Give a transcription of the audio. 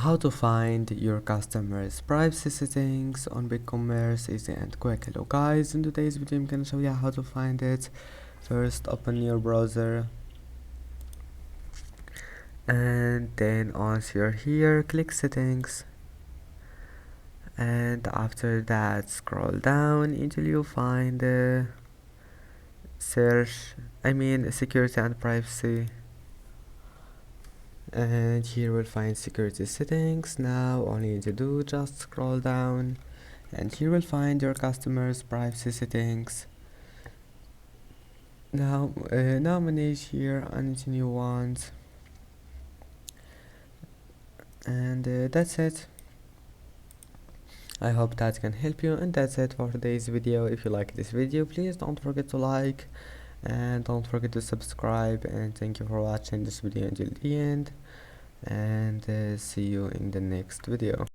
How to find your customers privacy settings on Bigcommerce easy and quick. Hello guys, in today's video I'm gonna show you how to find it. First open your browser and then once you're here click settings, and after that scroll down until you find security and privacy, and here we'll find security settings. Now all you need to do just scroll down and here we'll find your customers privacy settings. Now manage here any new ones, and that's it. I hope that can help you, and that's it for today's video. If you like this video, please don't forget to like and don't forget to subscribe, and thank you for watching this video until the end, and see you in the next video.